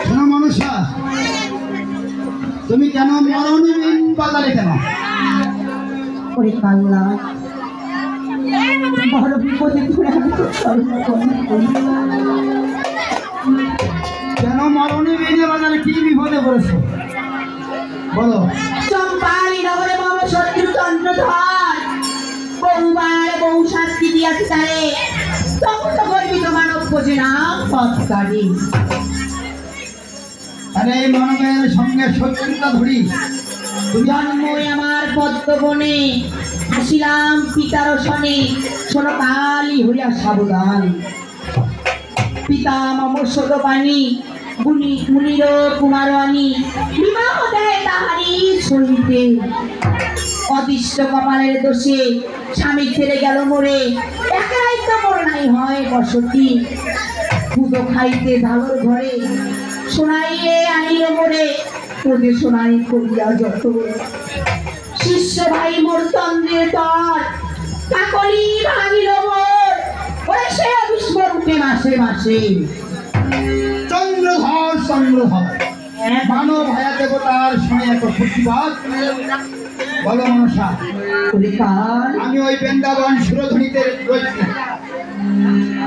শোনো মনুষ্য, তুমি কেন মরণী বাজারে কেন? ওরে কাল্লা, বড় বিপদে পড়ে আমি তো কেন মরণী বাজারে কি বিপদে পড়েছো বলো? চম্পালি নগরে মম শত্রু চন্দ্রধর বহুবার বহু শাস্তি দিয়াছি তারে, তখন তো গর্বিত মানব বোঝে না পথকারী। আরে এই মানবের সঙ্গে শত্রুতা ধরি। জন্মই আমার পদ্মবনে, আসিলাম পিতার সনে, শোনো কালী হইয়া সাবধান। পিতা মম সদপানি মুনির কুমারানি, বিবাহ দেয় তাহারি সহিতে। অদৃষ্ট কপালের দোষে স্বামী ছেড়ে গেল মোরে, একাই তো মোর নাই হয় বসতি। পুজো খাইতে ধালোর ঘরে শোনাইয়ে আনিল মোরে, তোদের শোনাই করিয়া যত। শিষ্য ভাই মোর চন্দ্রের তর, কাকলি ভাঙিল মোর, ওরে সে বিস্মরূপে মাসে মাসে। চন্দ্রধর চন্দ্রধর মানব ভায়া দেবতার সঙ্গে এত প্রতিবাদ বলো মনসা? আমি ওই বৃন্দাবন সুরধ্বনিতে রয়েছি।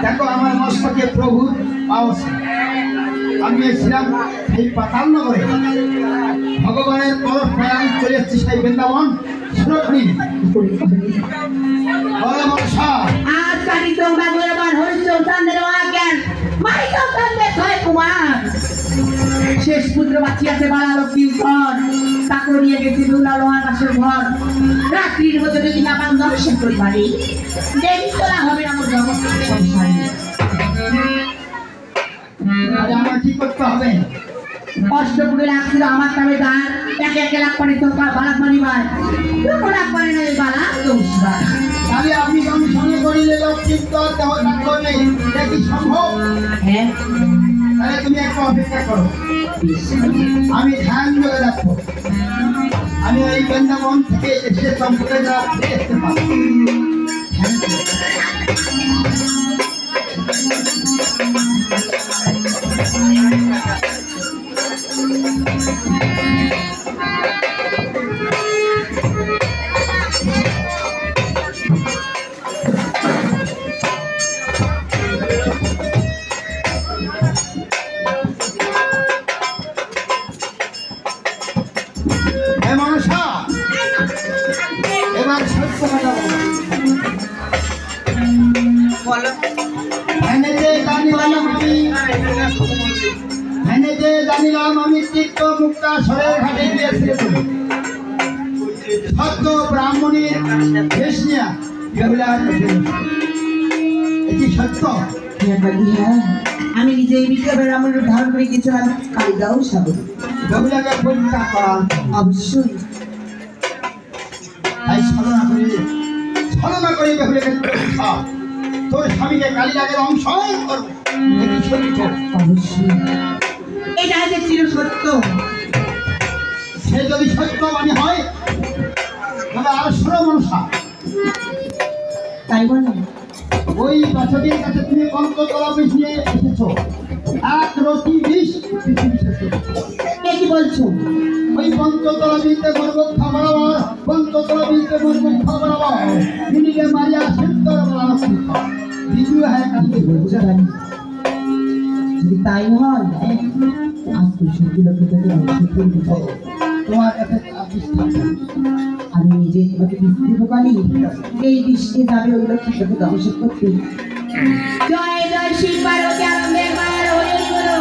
দেখো আমার মস্তকে প্রভু পাওয়া, আমি এসেছিলাম সেই পাতাল নগরে। ভগবানের পরশ প্রয়াণ চলে এসেছি সেই বৃন্দাবন সুরধ্বনি। বলো মনসা? আজ কাটি তোমরা গোলবান হরিশ্চন্দ্রের আজ্ঞান মাইক চন্দ্রের ছয় কুমার। শেষ পুত্র বাঁচিয়াছে বালা লক্ষ্মীর ঘর, তাকে নিয়ে গেছি দুলা লোহার বাসের ঘর। রাত্রির মধ্যে যদি না পান দর্শন করি পারি, দেরি তোলা হবে আমার জগৎ সংসারে। আমার কি করতে হবে? অষ্টপুরে লাগছিল আমার নামে গান, একে একে লাখ পানি তোর বালাক মানিবার, তোর লাখ পানি নাই বালা দোষবার। তাহলে আপনি দংশনে করিলে লক্ষ্মীর দেহ ত্যাগ করলে এটা কি সম্ভব? হ্যাঁ, তাহলে তুমি একটু অপেক্ষা করো, আমি ধ্যান করে রাখবো। আমি ওই বৃন্দাবন থেকে এসে সম্পর্কে যা দেখতে পাবো। জানিলাম আমি তীর্থ মুক্তা সরের ঘাটে গিয়েছিলাম। সত্য ব্রাহ্মণীর বেশ নিয়া এটি সত্য। আমি নিজে এই বিক্রম ব্রাহ্মণের ধারণ করে গিয়েছিলাম কালিদাও সাগর। বেহুলাকে পরীক্ষা করা অবশ্যই তাই ছলনা করে বেহুলাকে তোর স্বামীকে কালিদাকে অংশ করবো। এটি সত্য। অবশ্যই এটা যে চির সত্য। সে যদি সত্যবাণী হয় তবে আর শোনো মনসা, তাই বলো। ওই বাছকের কাছে তুমি পঞ্চতলা বিষ নিয়ে এসেছো, এক রতি বিষ পৃথিবী শেষ। কি বলছো? ওই পঞ্চতলা বীজে গর্ভক্ষা বরাবর, পঞ্চতলা বীজে গর্ভক্ষা বরাবর মিনিটে মারিয়া সিদ্ধর বলা দ্বিতীয় হ্যাঁ কাছে বলছে। যদি তাই হয় আজ তুই সত্যি লোকে তোমার কাছে আমি নিজে তোমাকে বিষ দিব কালি, এই বিষকে যাবে ওই লোককে সাথে ধ্বংস করতে। জয় জয় শিব পার্বতী আনন্দের মায়ের হরি বলো।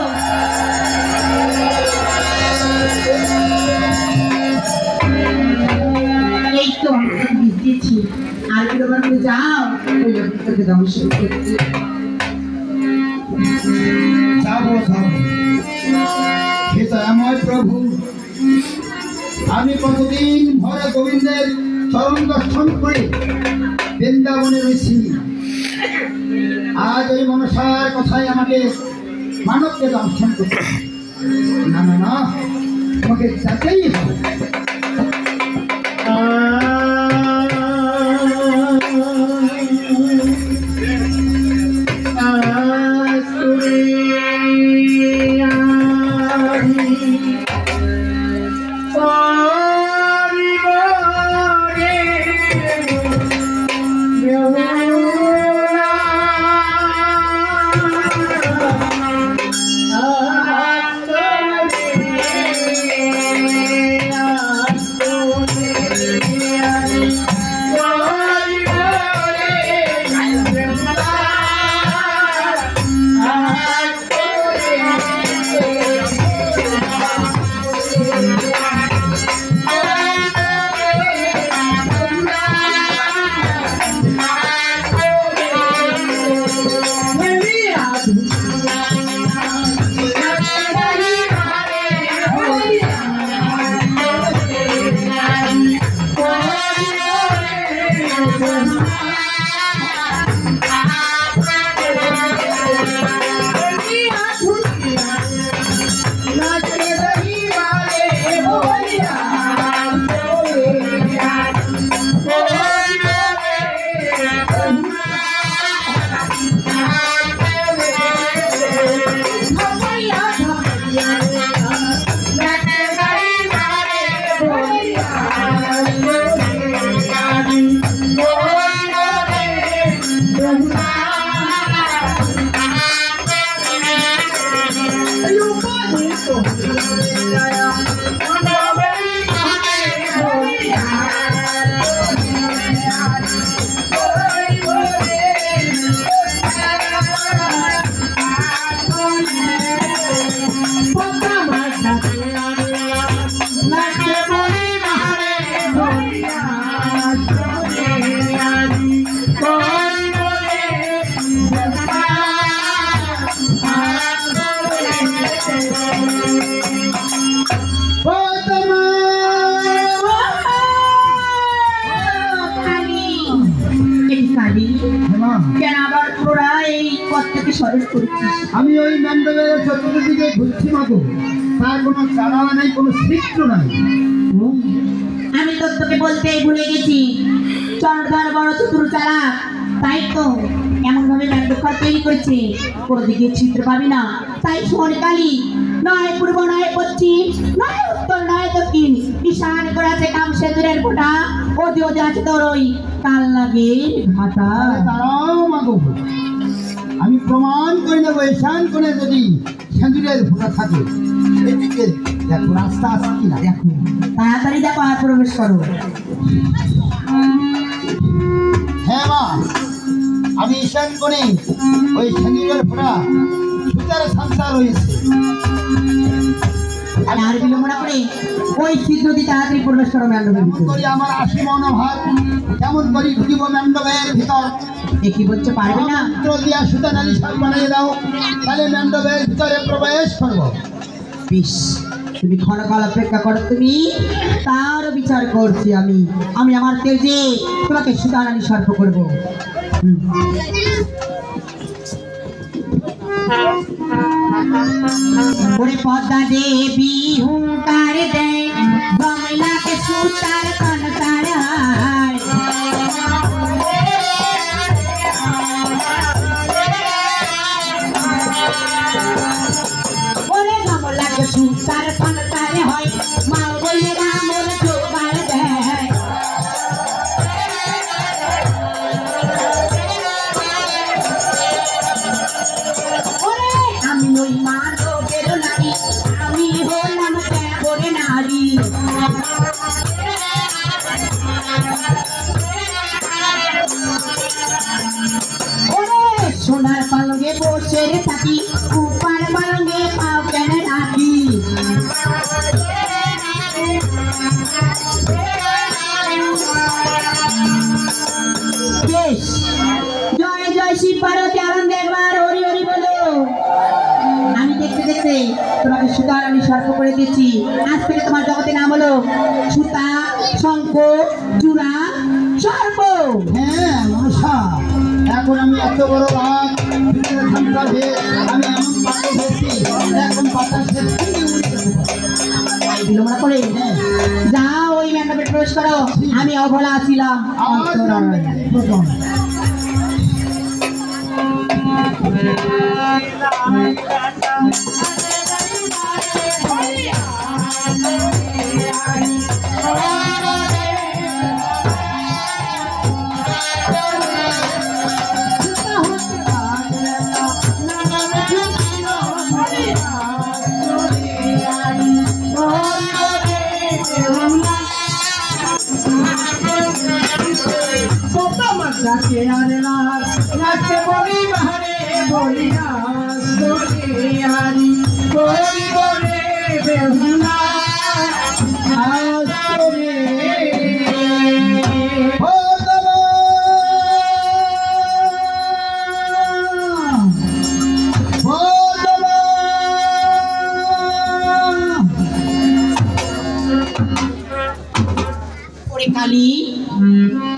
এই তো আমি বিষ দিয়েছি, আর কি তোমার যাও ওই লোককে ধ্বংস করতে। আমার প্রভু, আমি কতদিন ভরে গোবিন্দের চরণ দর্শন করে বৃন্দাবনে রয়েছি। আজ ওই মনসার কথায় আমাকে মানবকে দর্শন করতে। না না না, তোমাকে যেতেই হবে। আমি ওই মণ্ডপের চতুর্দিকে ঘুরছি মাগো, তার কোনো চালাওয়া নাই, কোনো সৃষ্ট নাই। আমি তো তোকে বলতেই ভুলে গেছি, চরধর বড় চতুর চালা, তাই তো এমন ভাবে মণ্ডপঘর তৈরি করেছে কোনো দিকে ছিদ্র পাবি না। তাই সোনকালী নয় পূর্ব নয় পশ্চিম নয় উত্তর নয় দক্ষিণ ঈশান করে আছে কাম সেতুরের ফোঁটা, ওদি ওদি আছে তোর ওই কাল লাগে ঘাটা। তারাও মাগো, আমি প্রমাণ করে নেবো ঈশান কোণে যদি সেঁদুরের ফোঁটা থাকে। এদিকে দেখো রাস্তা আছে কিনা, দেখো তাড়াতাড়ি দেখো আর প্রবেশ করো। হ্যাঁ মা, আমি ঈশান কোণে ওই সেঁদুরের ফোঁটা সুতার সংসার রয়েছে। আর বিলম্ব না করে ওই ছিদ্র দিয়ে তাড়াতাড়ি প্রবেশ করো মণ্ডপের ভিতর। করি আমার আশি মনোভাব, কেমন করি ঢুকিব মণ্ডপের ভিতর। কি বলছে পারবে না? সূত্র দিয়া সুতা নালি সাপ বানিয়ে দাও, তাহলে মণ্ডপের ভিতরে প্রবেশ করবো। বেশ, তুমি ক্ষণকাল অপেক্ষা করো, তুমি তার বিচার করছি আমি। আমি আমার তেজে তোমাকে সুদানানি সর্প করবো। ওরে পদ্মা দেবী হুঙ্কার দেয়, বাংলাকে সুতার কনকার হায়। ওরে বাংলাকে সুতার কনকার হয়, মা বলে রামর জোগাড় দেয়। আমি ওই মাধবের নারী, আমি হলাম দেবর নারী। সোনার পালঙ্গে বসে থাকি, উপার পালঙ্গে পাও কেন রাখি। বেশ, জয় জয় শিব পার্বতী আনন্দ একবার হরি হরি বলো। আমি দেখতে দেখতে তোমাকে সুতার আমি সর্প করে দিচ্ছি। আজ থেকে তোমার জগতে নাম হলো সুতা, শঙ্খ, চূড়া, সর্প। হ্যাঁ মনসা, এখন আমি এত বড় রাগ ভিতরে সংসার হয়ে আমি এমন পাতা হয়েছি, এখন বাতাসের থেকে উড়ে বিলম্ব না করে যাও ওই মণ্ডপে প্রবেশ করো। আমি অবলা ছিলাম প্রথম। কালী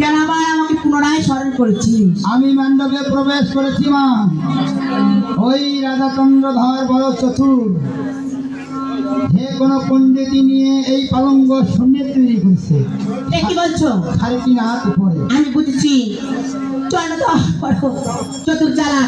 কেন আবার আমাকে তুই পুনরায় স্মরণ করেছিস? আমি মণ্ডপে প্রবেশ করেছি মা। ওই রাধাচন্দ্রধর বড় চতুর, যে কোনো পণ্ডিতি নিয়ে এই পালঙ্গ শূন্য তৈরি করছে। এ কি বলছো? 3.5 হাত উপরে। আমি বুঝেছি, চতুর জ্বালা,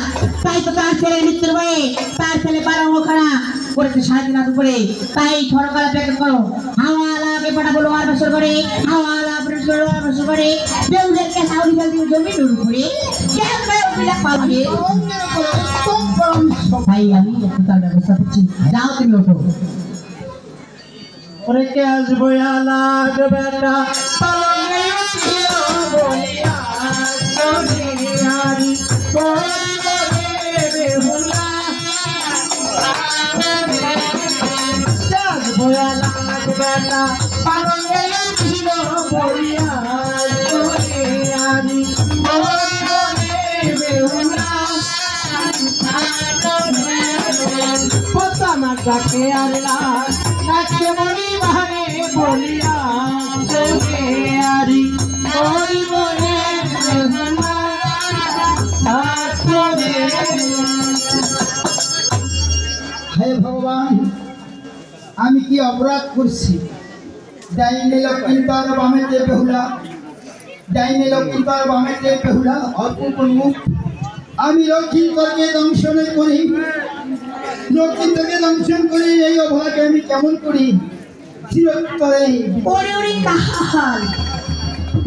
তাই তো তার ছেলে মৃত্যুর বয়ে তার ছেলে পালঙ্গখানা করেছে 3.5 হাত উপরে। তাই খড়কালা প্যাকেট করো, হাওয়ালাকে পাঠাবো লোহার বছর করে, হাওয়ালা লোহার বছর করে, বেউদেরকে সাউরি ফেল দিয়ে জমির উপরে পালবে। ভাই আমি একটু তার ব্যবস্থা করছি, যাও তুমি ওঠো। ওরে কে আসবো আলাদ বেটা পালঙ্গে উঠিও বলিয়া সোনিয়ারি কোরে বেহুলা আসবো আলাদ বেটা পালঙ্গে উঠিও বলিয়া সোনিয়ারি কোরে বেহুলা পোতা মাকে আল্লাহ নাচে মরি বাহারে বলিয়া আরি ওই বলে হে ভগবান, আমি কি অপরাধ করছি? ডাইনে লক্ষ্মীন্দর বামেতে বেহুলা, ডাইনে লক্ষ্মীন্দর বামেতে বেহুলা, অপূর্ব মুখ। আমি লক্ষ্মীন্দরকে দংশন করি, লক্ষ্মীন্দরকে দংশন করি। এই অবলাকে আমি কেমন করি? চিরতরে ওরে ওরে কাহাল,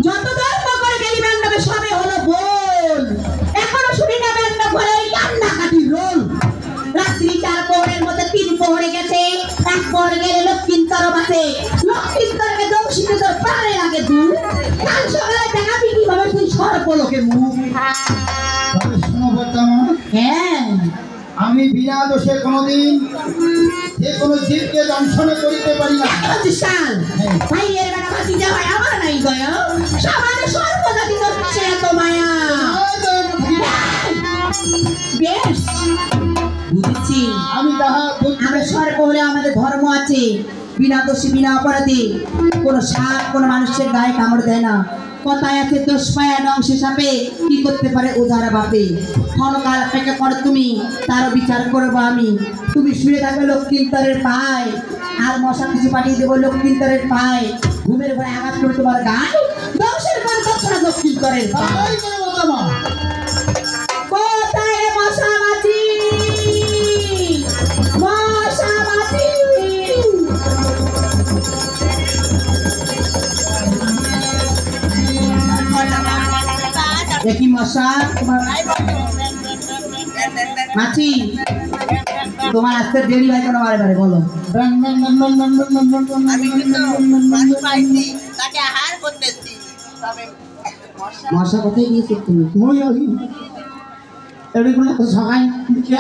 যত ধর্ম করে গেলি মণ্ডপে সবে হলো বল, এখনো শুনি না মণ্ডপ করে ওই কান্নাকাটি রোল। রাত্রি 4 প্রহরের মধ্যে 3 প্রহরে গেছে, 1 প্রহরে গেলে লক্ষ্মীন্দর বাসে, লক্ষ্মীন্দরকে দংশিতে তোর প্রাণে লাগে দূর। কাল সকালে দেখাবি কিভাবে তুই সর্বলোকে মুখ। তবে শোনো বর্তমান, হ্যাঁ আমি বিনা দোষে কোনোদিন যে কোনো জীবকে দংশন করিতে পারি না। সাল ভাইয়ের বেটা বাঁচি যাওয়ায় আমার নাই গয়া, সমাজে সর্বজাতি হচ্ছে এত মায়া। বেশ বুঝেছি, আমি তাহা আমরা সর্ব হলে আমাদের ধর্ম আছে, বিনা দোষী বিনা অপরাধী কোনো সাপ কোনো মানুষের গায়ে কামড় দেয় না। কথায় আছে দোষ পায়া নংশে সাপে, কি করতে পারে উদারা বাপে। ক্ষণকাল অপেক্ষা করো তুমি, তারও বিচার করবো আমি। তুমি শুয়ে থাকবে লক্ষ্মীন্দরের পায়, আর মশা কিছু পাঠিয়ে দেবো লক্ষ্মীন্দরের পায়। ঘুমের ঘরে আঘাত করে তোমার গায়ে, দংশের পর দক্ষিণা লক্ষ্মীন্দরের পায়। কোথায় রে মশা মাছি, মশা মাছি? দেখি মশা তোমার মাছি, তোমার আসতে দেরি হয় কেন বারে বারে বলো? মশা কোথায় গিয়েছে তুমি? সবাই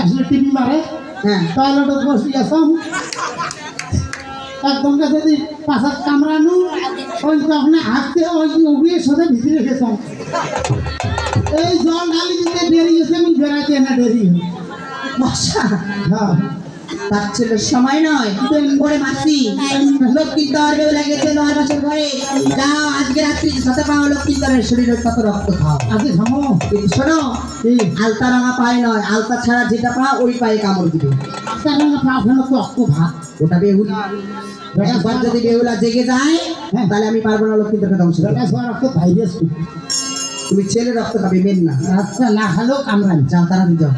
আসলে টিভি মারে, হ্যাঁ টয়লেটত বসি আসাম একদম যদি পাশাত কামড়ানো ওই তখন হাঁটতে ওই উবিয়ে সোজা ভিতরে গেছাম। এই জল ঢালি দিতে দেরি গেছে, আমি বেড়াতে না দেরি হয়। মশা হ্যাঁ তার ছেলের সময় নয়। ওরে মাসি, লক্ষ্মীন্দর বেউলা গেছে 9 বছর ঘরে, যাও আজকে রাত্রি সাথে পাও লক্ষ্মীন্দরের শরীরে কত রক্ত খাও। আজকে থামো, কিন্তু শোনো, আলতা রাঙা পায়ে নয়, আলতা ছাড়া যেটা পা ওই পায়ে কামড় দিবে। আপনার তো অক্ত ভাত ওটা বেহুলা, একবার যদি বেহুলা জেগে যায় তাহলে আমি পারবো না লক্ষ্মীন্দরকে ধ্বংস করতে। রক্ত ভাইরাস। তুমি ছেলে রক্ত খাবে, মেন না। রাস্তা না খালেও কামড়ান। যাও তাড়াতাড়ি যাও,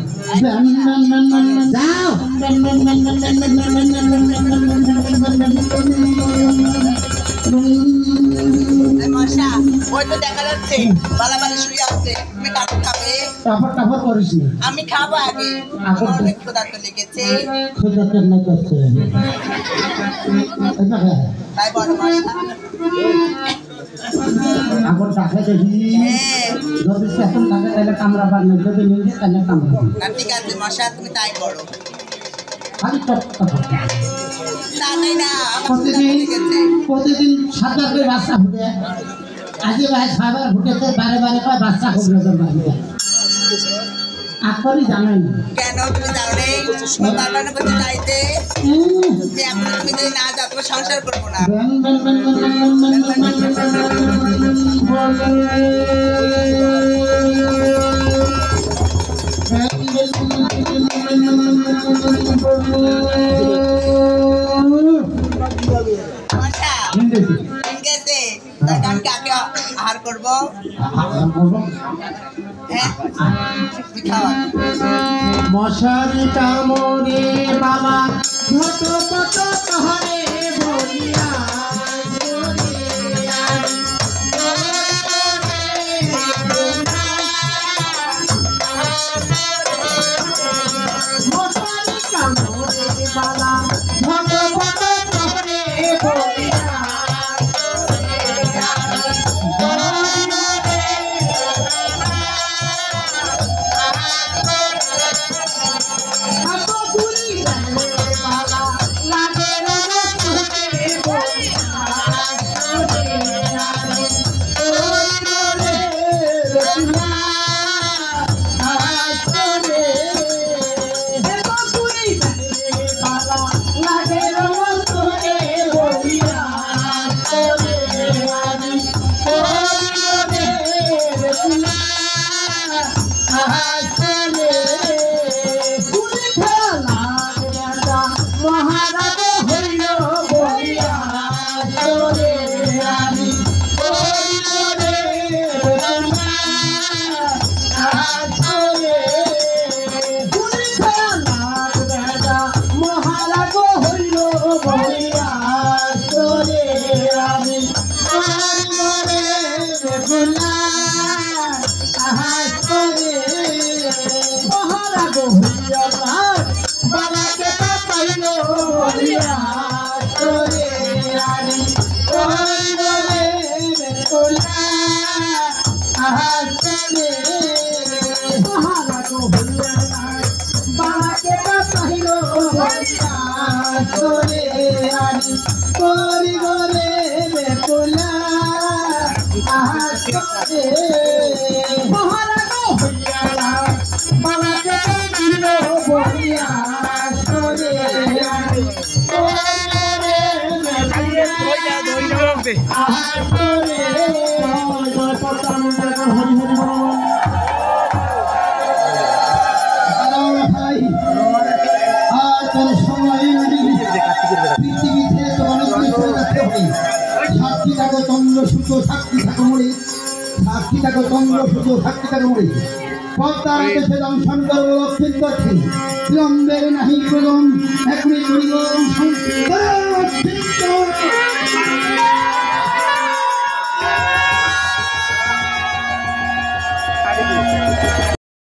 যাও। মশা ওই তো দেখা যাচ্ছে বালাবালি শুয়ে আছে, তুমি কাটু খাবে? টাফার টাফার করিস না, আমি খাবো আগে, আমার অনেক ক্ষুধার্ত লেগেছে। খোঁজা তো না করছে তাই বড় মশা আগর টাকা দেখি হ্যাঁ যদি সেখন থাকে তাহলে কামড়াবার না, যদি নিয়ে যায় তাহলে কামড়াবো। না, ঠিক আছে মশা, তুমি তাই করো। খালি টপ না তাই না, আমার প্রতিদিন লেগেছে। প্রতিদিন 7 করে বাচ্চা ফুটে, আজকে ভাই 6বার ফুটেছে, বারে বারে কয় বাচ্চা ফুটবে বাড়িতে। আপনি জানেন কেন তুমি যাও রে? বারবার করতে চাইতে যে এখন তুমি যদি না যাও তোমার সংসার করবো না। Ben Ben Ben Ben Ben Ben Ben Ben Ben Ben Ben Ben Ben Ben আহার করবো হ্যাঁ মশারি কামড়ে বাবা ঝট পট হরে বলিয়া মশারি কামড়ে বাবা ঝট পট হরে বলিয়া বিলম্বের নাহি প্রদম এখনই